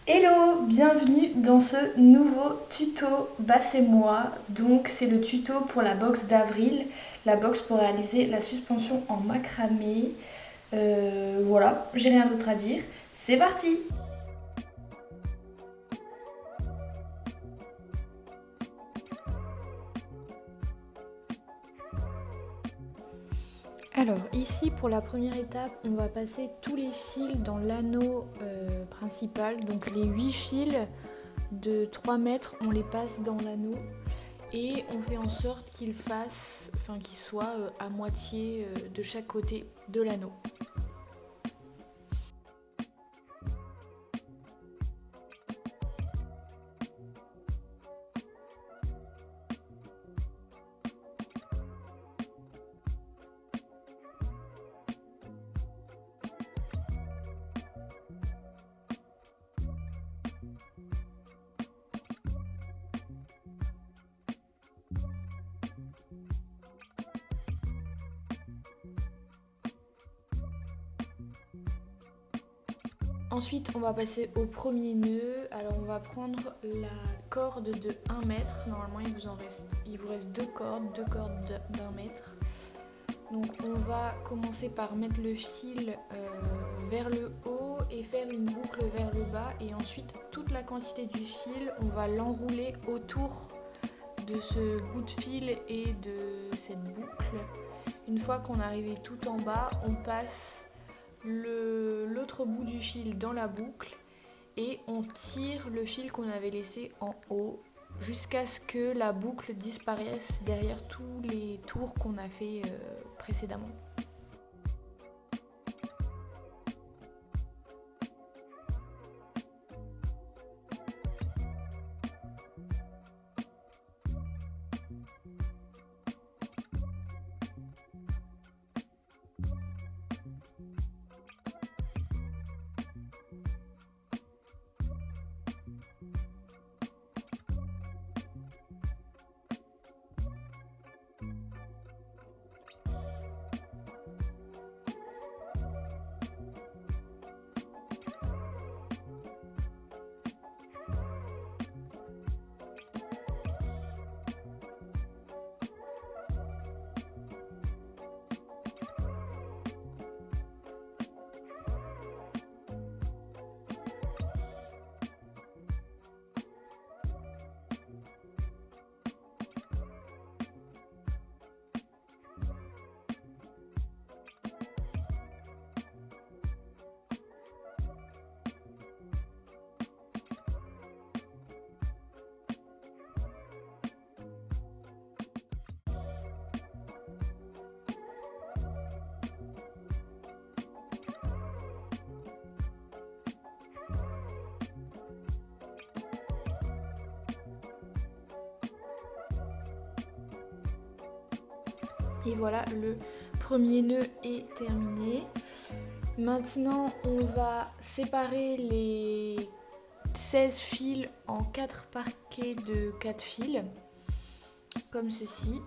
Hello, bienvenue dans ce nouveau tuto c'est moi. Donc c'est le tuto pour la box d'avril, la box pour réaliser la suspension en macramé. Voilà, j'ai rien d'autre à dire. C'est parti! Alors ici pour la première étape, on va passer tous les fils dans l'anneau principal. Donc les 8 fils de 3 mètres, on les passe dans l'anneau et on fait en sorte qu'ils soient à moitié de chaque côté de l'anneau. Ensuite, on va passer au premier nœud. Alors, on va prendre la corde de 1 mètre. Normalement, il vous reste deux cordes d'un mètre. Donc, on va commencer par mettre le fil vers le haut et faire une boucle vers le bas. Et ensuite, toute la quantité du fil, on va l'enrouler autour de ce bout de fil et de cette boucle. Une fois qu'on est arrivé tout en bas, on passe l'autre bout du fil dans la boucle et on tire le fil qu'on avait laissé en haut jusqu'à ce que la boucle disparaisse derrière tous les tours qu'on a fait précédemment. Et voilà, le premier nœud est terminé. Maintenant, on va séparer les 16 fils en 4 parquets de 4 fils, comme ceci.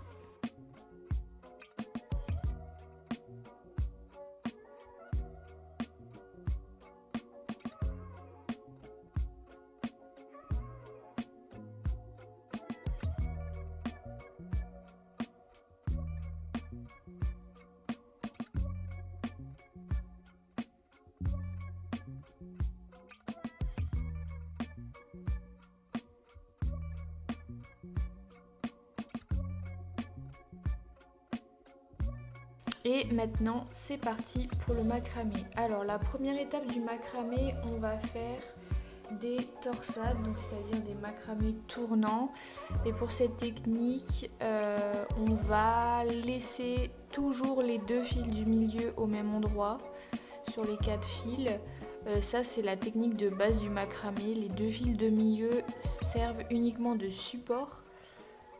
Et maintenant, c'est parti pour le macramé. Alors, la première étape du macramé, on va faire des torsades, donc c'est-à-dire des macramés tournants. Et pour cette technique, on va laisser toujours les 2 fils du milieu au même endroit sur les 4 fils. Ça, c'est la technique de base du macramé. Les 2 fils de milieu servent uniquement de support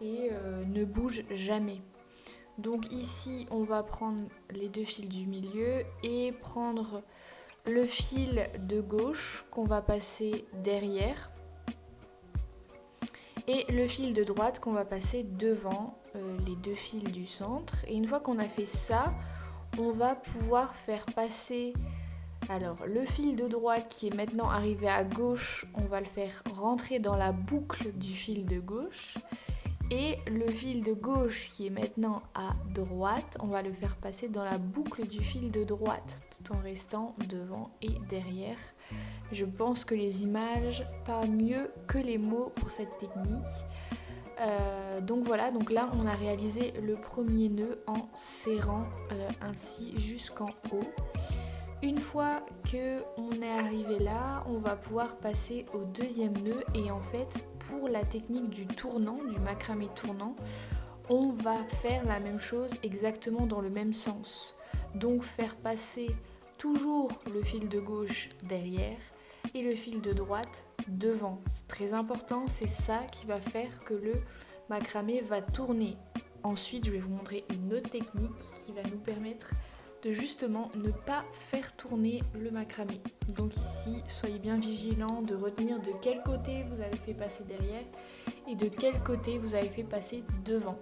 et ne bougent jamais. Donc ici, on va prendre les 2 fils du milieu et prendre le fil de gauche qu'on va passer derrière et le fil de droite qu'on va passer devant les 2 fils du centre. Et une fois qu'on a fait ça, on va pouvoir faire passer Alors le fil de droite qui est maintenant arrivé à gauche, on va le faire rentrer dans la boucle du fil de gauche. Et le fil de gauche qui est maintenant à droite, on va le faire passer dans la boucle du fil de droite, tout en restant devant et derrière. Je pense que les images parlent mieux que les mots pour cette technique. Donc voilà, donc là on a réalisé le premier nœud en serrant ainsi jusqu'en haut. Une fois qu'on est arrivé là, on va pouvoir passer au deuxième nœud et en fait pour la technique du tournant, du macramé tournant, on va faire la même chose exactement dans le même sens. Donc faire passer toujours le fil de gauche derrière et le fil de droite devant. C'est très important, c'est ça qui va faire que le macramé va tourner. Ensuite, je vais vous montrer une autre technique qui va nous permettre de justement ne pas faire tourner le macramé. Donc ici, soyez bien vigilants de retenir de quel côté vous avez fait passer derrière et de quel côté vous avez fait passer devant.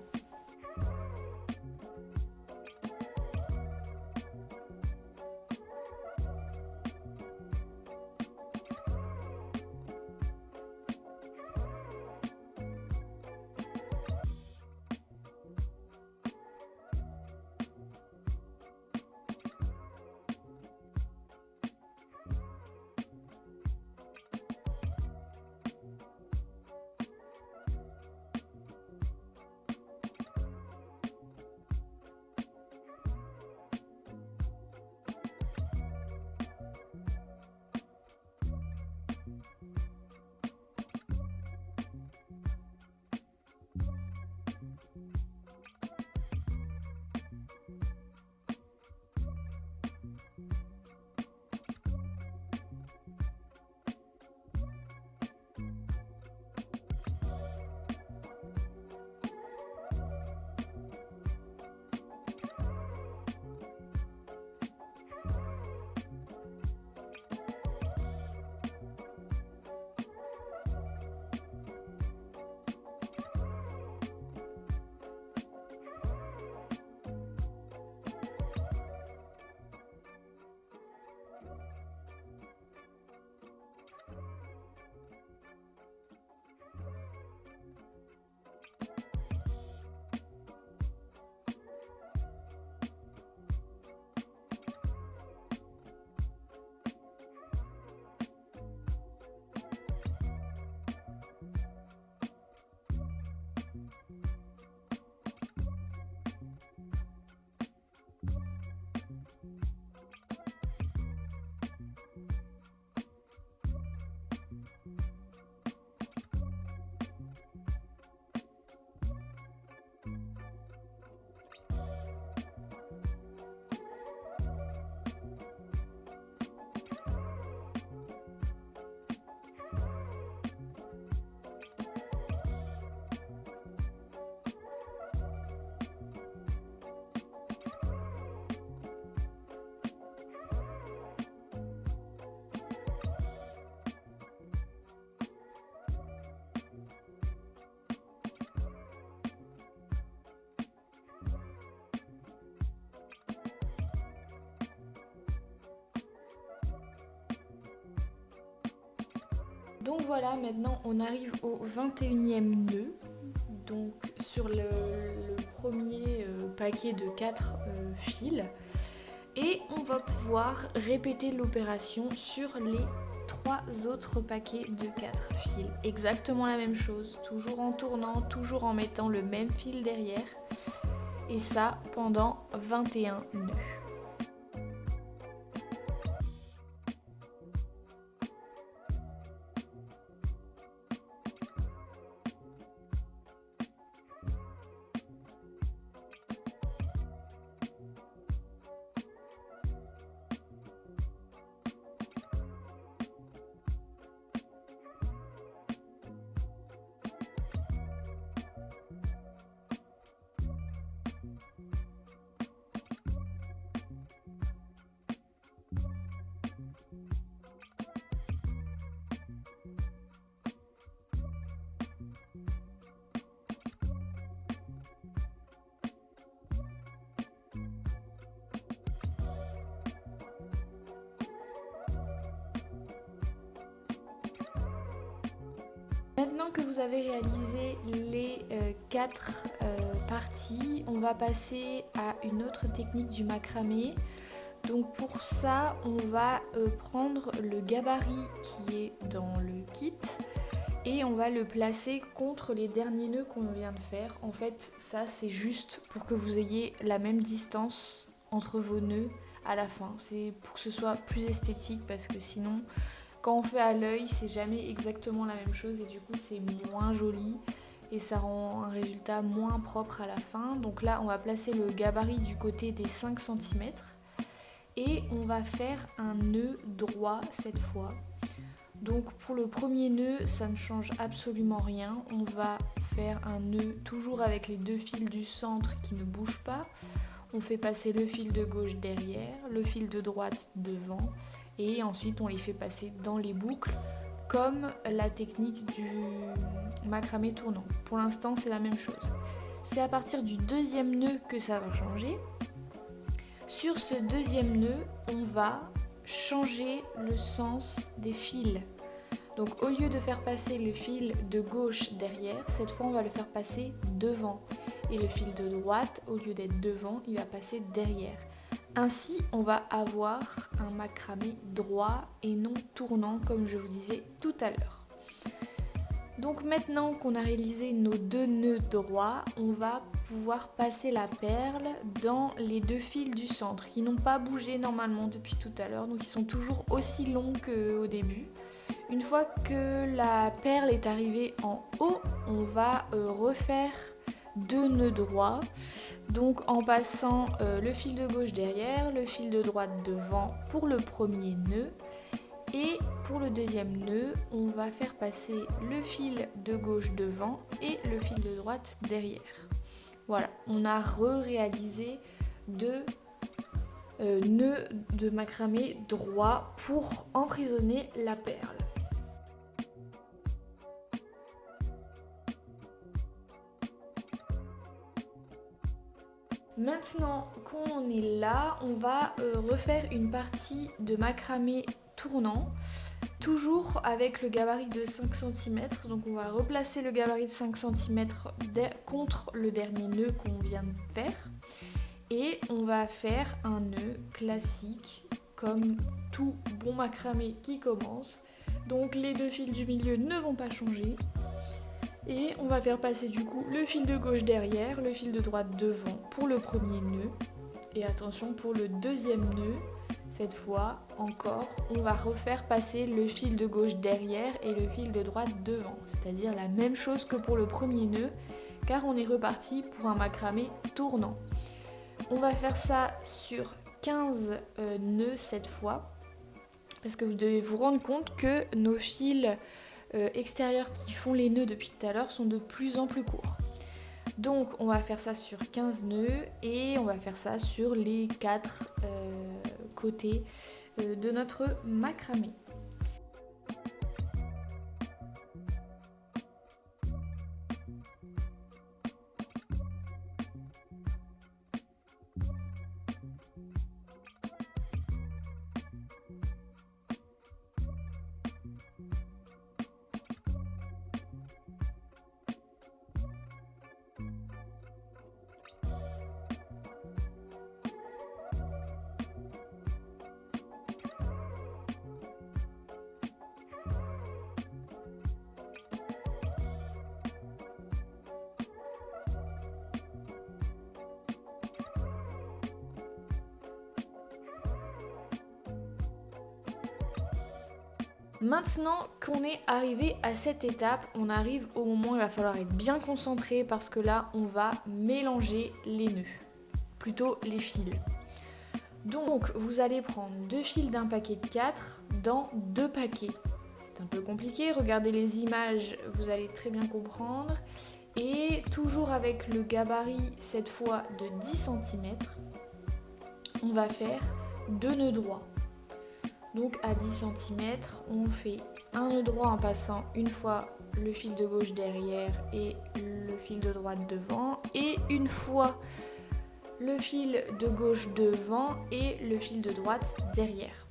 Donc voilà, maintenant on arrive au 21e nœud, donc sur le premier paquet de 4 fils. Et on va pouvoir répéter l'opération sur les 3 autres paquets de 4 fils. Exactement la même chose, toujours en tournant, toujours en mettant le même fil derrière. Et ça pendant 21 nœuds. Maintenant que vous avez réalisé les 4 parties, on va passer à une autre technique du macramé. Donc pour ça, on va prendre le gabarit qui est dans le kit et on va le placer contre les derniers nœuds qu'on vient de faire. En fait, ça c'est juste pour que vous ayez la même distance entre vos nœuds à la fin. C'est pour que ce soit plus esthétique parce que sinon, quand on fait à l'œil, c'est jamais exactement la même chose et du coup c'est moins joli et ça rend un résultat moins propre à la fin. Donc là, on va placer le gabarit du côté des 5 cm. Et on va faire un nœud droit cette fois. Donc pour le premier nœud, ça ne change absolument rien. On va faire un nœud toujours avec les 2 fils du centre qui ne bougent pas. On fait passer le fil de gauche derrière, le fil de droite devant et ensuite on les fait passer dans les boucles comme la technique du macramé tournant. Pour l'instant, c'est la même chose. C'est à partir du deuxième nœud que ça va changer. Sur ce deuxième nœud, on va changer le sens des fils. Donc au lieu de faire passer le fil de gauche derrière, cette fois on va le faire passer devant. Et le fil de droite, au lieu d'être devant, il va passer derrière. Ainsi, on va avoir un macramé droit et non tournant comme je vous disais tout à l'heure. Donc maintenant qu'on a réalisé nos 2 nœuds droits, on va pouvoir passer la perle dans les 2 fils du centre qui n'ont pas bougé normalement depuis tout à l'heure, donc ils sont toujours aussi longs qu'au début. Une fois que la perle est arrivée en haut, on va refaire 2 nœuds droits, donc en passant le fil de gauche derrière, le fil de droite devant pour le premier nœud. Et pour le deuxième nœud, on va faire passer le fil de gauche devant et le fil de droite derrière. Voilà, on a réalisé 2 nœuds de macramé droit pour emprisonner la perle. Maintenant qu'on est là, on va refaire une partie de macramé tournant, toujours avec le gabarit de 5 cm. Donc on va replacer le gabarit de 5 cm contre le dernier nœud qu'on vient de faire. Et on va faire un nœud classique comme tout bon macramé qui commence. Donc les 2 fils du milieu ne vont pas changer. Et on va faire passer du coup le fil de gauche derrière, le fil de droite devant pour le premier nœud. Et attention pour le deuxième nœud, cette fois encore, on va refaire passer le fil de gauche derrière et le fil de droite devant. C'est-à-dire la même chose que pour le premier nœud, car on est reparti pour un macramé tournant. On va faire ça sur 15 nœuds cette fois, parce que vous devez vous rendre compte que nos fils extérieurs qui font les nœuds depuis tout à l'heure sont de plus en plus courts. Donc on va faire ça sur 15 nœuds et on va faire ça sur les 4 côtés de notre macramé. Maintenant qu'on est arrivé à cette étape, on arrive au moment où il va falloir être bien concentré parce que là, on va mélanger les nœuds, plutôt les fils. Donc, vous allez prendre 2 fils d'un paquet de 4 dans 2 paquets. C'est un peu compliqué, regardez les images, vous allez très bien comprendre. Et toujours avec le gabarit, cette fois de 10 cm, on va faire 2 nœuds droits. Donc à 10 cm, on fait un nœud droit en passant une fois le fil de gauche derrière et le fil de droite devant, et une fois le fil de gauche devant et le fil de droite derrière.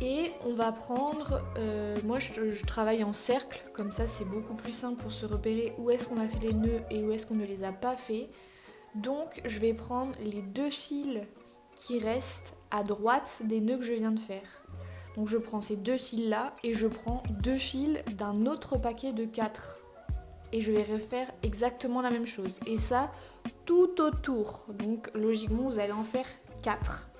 Et on va prendre, moi je travaille en cercle, comme ça c'est beaucoup plus simple pour se repérer où est-ce qu'on a fait les nœuds et où est-ce qu'on ne les a pas fait. Donc je vais prendre les 2 fils qui restent à droite des nœuds que je viens de faire. Donc je prends ces 2 fils là et je prends 2 fils d'un autre paquet de 4. Et je vais refaire exactement la même chose. Et ça tout autour. Donc logiquement vous allez en faire 4.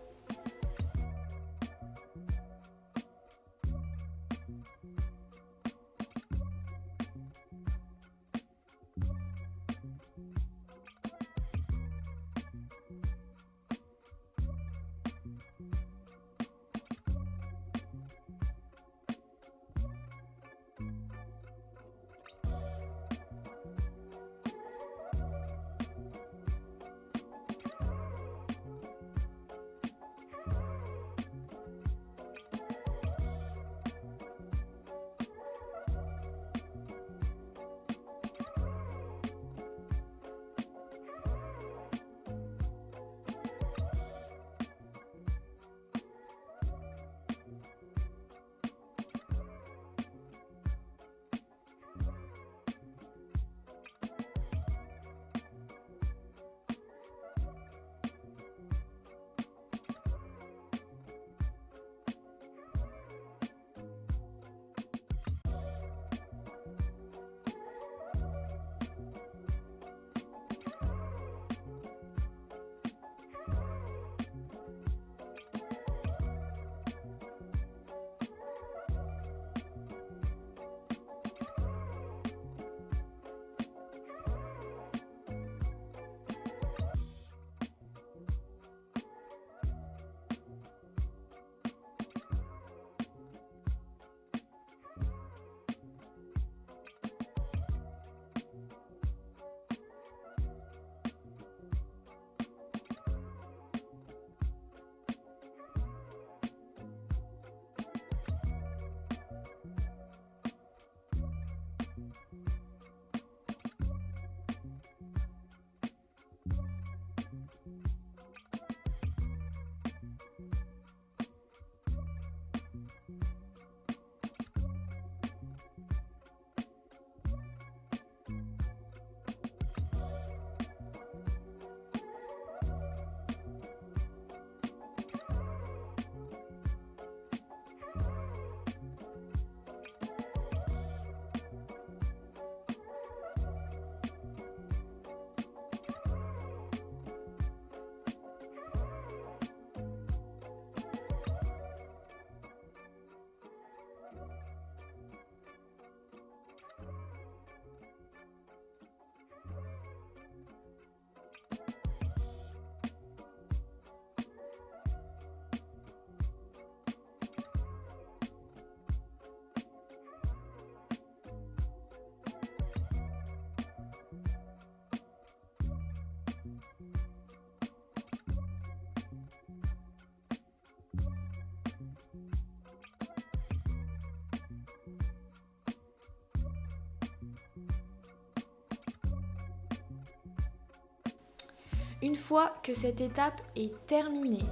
Une fois que cette étape est terminée,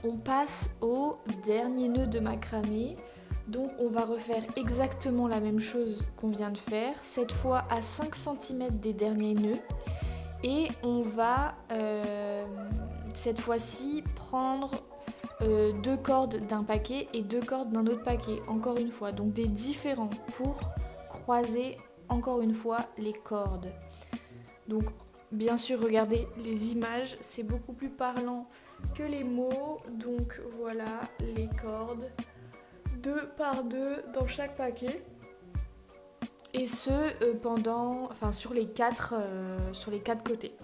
on passe au dernier nœud de macramé. Donc on va refaire exactement la même chose qu'on vient de faire, cette fois à 5 cm des derniers nœuds. Et on va cette fois-ci prendre 2 cordes d'un paquet et 2 cordes d'un autre paquet, encore une fois. Donc des différents pour croiser encore une fois les cordes. Donc bien sûr, regardez les images, c'est beaucoup plus parlant que les mots. Donc voilà les cordes, 2 par 2 dans chaque paquet. Et ce, sur les 4 côtés.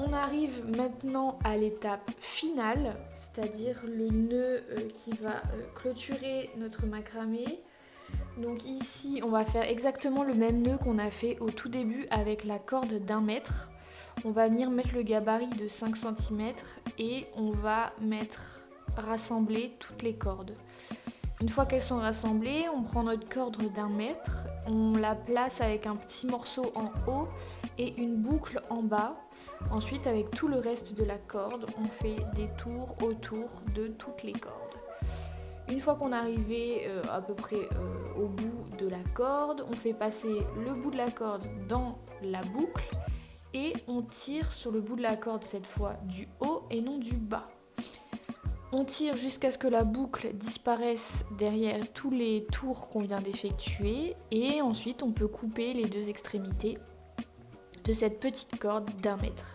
On arrive maintenant à l'étape finale, c'est-à-dire le nœud qui va clôturer notre macramé. Donc ici, on va faire exactement le même nœud qu'on a fait au tout début avec la corde d'1 mètre. On va venir mettre le gabarit de 5 cm et on va rassembler toutes les cordes. Une fois qu'elles sont rassemblées, on prend notre corde d'1 mètre, on la place avec un petit morceau en haut et une boucle en bas. Ensuite, avec tout le reste de la corde, on fait des tours autour de toutes les cordes. Une fois qu'on est arrivé à peu près au bout de la corde, on fait passer le bout de la corde dans la boucle et on tire sur le bout de la corde cette fois du haut et non du bas. On tire jusqu'à ce que la boucle disparaisse derrière tous les tours qu'on vient d'effectuer et ensuite on peut couper les deux extrémités de cette petite corde d'1 mètre.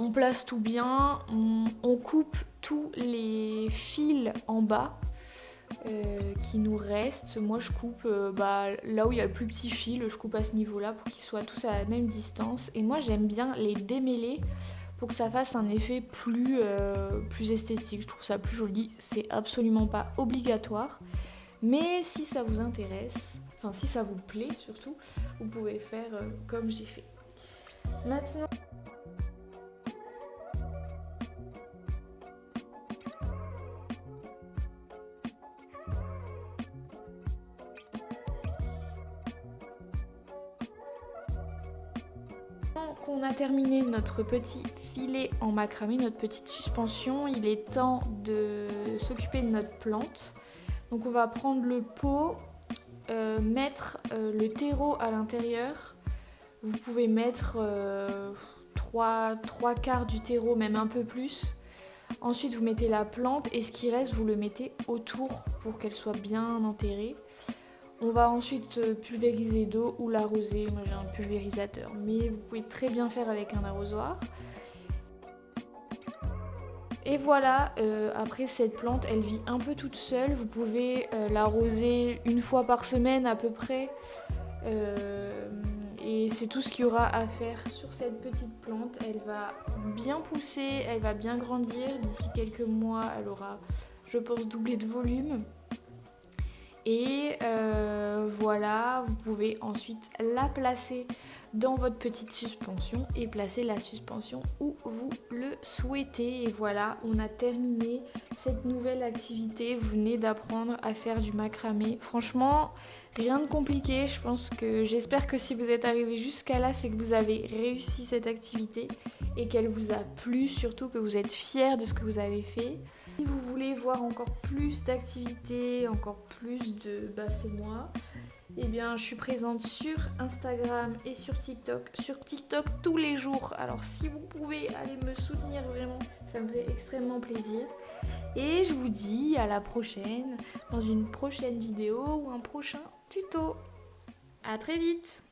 On place tout bien, on coupe tous les fils en bas qui nous restent. Moi je coupe là où il y a le plus petit fil, je coupe à ce niveau-là pour qu'ils soient tous à la même distance. Et moi j'aime bien les démêler pour que ça fasse un effet plus esthétique. Je trouve ça plus joli, c'est absolument pas obligatoire. Mais si ça vous intéresse, enfin si ça vous plaît surtout, vous pouvez faire comme j'ai fait. Maintenant, qu'on a terminé notre petit filet en macramé, notre petite suspension, il est temps de s'occuper de notre plante. Donc on va prendre le pot, mettre le terreau à l'intérieur. Vous pouvez mettre 3/4 du terreau, même un peu plus. Ensuite vous mettez la plante et ce qui reste vous le mettez autour pour qu'elle soit bien enterrée. On va ensuite pulvériser d'eau ou l'arroser. Moi j'ai un pulvérisateur, mais vous pouvez très bien faire avec un arrosoir. Et voilà, après cette plante, elle vit un peu toute seule. Vous pouvez l'arroser 1 fois par semaine à peu près. Et c'est tout ce qu'il y aura à faire sur cette petite plante. Elle va bien pousser, elle va bien grandir. D'ici quelques mois, elle aura, je pense, doublé de volume. Et voilà, vous pouvez ensuite la placer dans votre petite suspension et placer la suspension où vous le souhaitez. Et voilà, on a terminé cette nouvelle activité. Vous venez d'apprendre à faire du macramé. Franchement, rien de compliqué. J'espère que si vous êtes arrivé jusqu'à là, c'est que vous avez réussi cette activité et qu'elle vous a plu, surtout que vous êtes fiers de ce que vous avez fait. Si vous voulez voir encore plus d'activités, encore plus de c'est moi, eh bien je suis présente sur Instagram et sur TikTok. Sur TikTok tous les jours. Alors si vous pouvez aller me soutenir vraiment, ça me fait extrêmement plaisir. Et je vous dis à la prochaine, dans une prochaine vidéo ou un prochain tuto. À très vite!